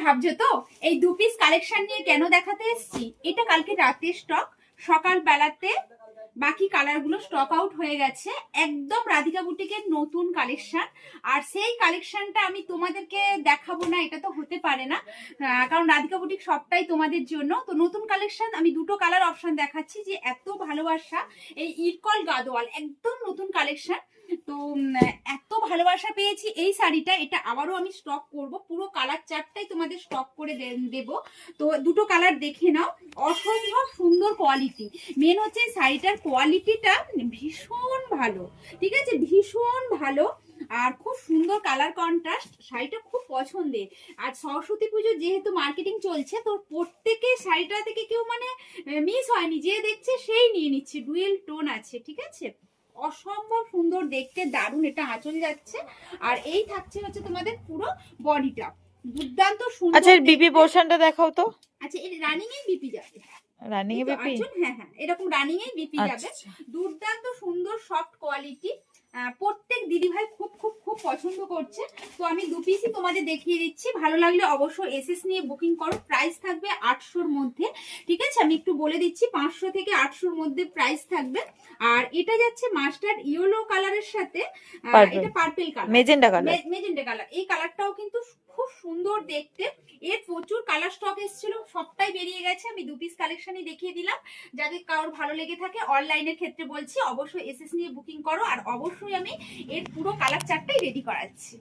ভাবছো তো এই 2 পিস কালেকশন নিয়ে কেন দেখাতে এসেছি? এটা কালকে রাতে স্টক, সকাল বেলাতে বাকি কালারগুলো স্টক আউট হয়ে গেছে। একদম রাধিকা বুটিকের নতুন কালেকশন, আর সেই কালেকশনটা আমি তোমাদেরকে দেখাবো না, এটা তো হতে পারে না, কারণ রাধিকা বুটিক সবটাই তোমাদের জন্য। তো নতুন কালেকশন আমি দুটো কালার অপশন দেখাচ্ছি, যে এত ভালোবাসা এই ইরকল গাদোয়াল একদম নতুন কালেকশন। তো এত ভালোবাসা পেয়েছি এই শাড়িটা, এটা আবারও আমি স্টক করব, পুরো কালার চারটাই তোমাদের স্টক করে দেব। তো দুটো কালার দেখে নাও, অসম্ভব সুন্দর কোয়ালিটি। মেন হচ্ছে শাড়িটার কোয়ালিটিটা ভীষণ ভালো, ঠিক আছে, ভীষণ ভালো, আর খুব সুন্দর কালার কন্ট্রাস্ট। শাড়িটা খুব পছন্দের। আর সরস্বতী পুজো যেহেতু মার্কেটিং চলছে, তো প্রত্যেকে শাড়িটা থেকে কেউ মানে মিস হয়নি, যে দেখছে সেই নিয়ে নিচ্ছে, ডুয়েল টোন আছে, ঠিক আছে, অসম্ভব সুন্দর দেখতে, দারুণ। এটা আঁচল যাচ্ছে, আর এই থাকছে হচ্ছে তোমাদের পুরো বডিটা, দুর্দান্ত সুন্দর। আচ্ছা বিপি পোর্শনটা দেখাও তো। আচ্ছা, এর রানিং এ বিপি যাবে, রানিং এ বিপি, হ্যাঁ হ্যাঁ, এরকম রানিং এ বিপি যাবে। দুর্দান্ত সুন্দর সফট কোয়ালিটি, প্রত্যেক দিদিভাই খুব খুব খুব পছন্দ করছে। তো আমি 2 পিসই তোমাদের দেখিয়ে দিচ্ছি, ভালো লাগলে অবশ্যই এসএস নিয়ে বুকিং করো। প্রাইস থাকবে 800-র মধ্যে, ঠিক আছে, আমি একটু বলে দিচ্ছি, 500 থেকে 800-র মধ্যে প্রাইস থাকবে। আর এটা যাচ্ছে মাস্টার্ড ইয়েলো কালারের সাথে, এটা purple colour, magenta colour, magenta colour. এই কালারটাও কিন্তু খুব সুন্দর দেখতে। এর প্রচুর কালার স্টক এসেছিল, সবটাই বেরিয়ে গেছে। আমি 2 পিস কালেকশনই দেখিয়ে দিলাম। যাদের কারোর ভালো লেগে থাকে, অনলাইনের ক্ষেত্রে বলছি অবশ্যই এসএস নিয়ে বুকিং করো, আর অবশ্যই আমি এর পুরো কালার চারটাই রেডি করাচ্ছি।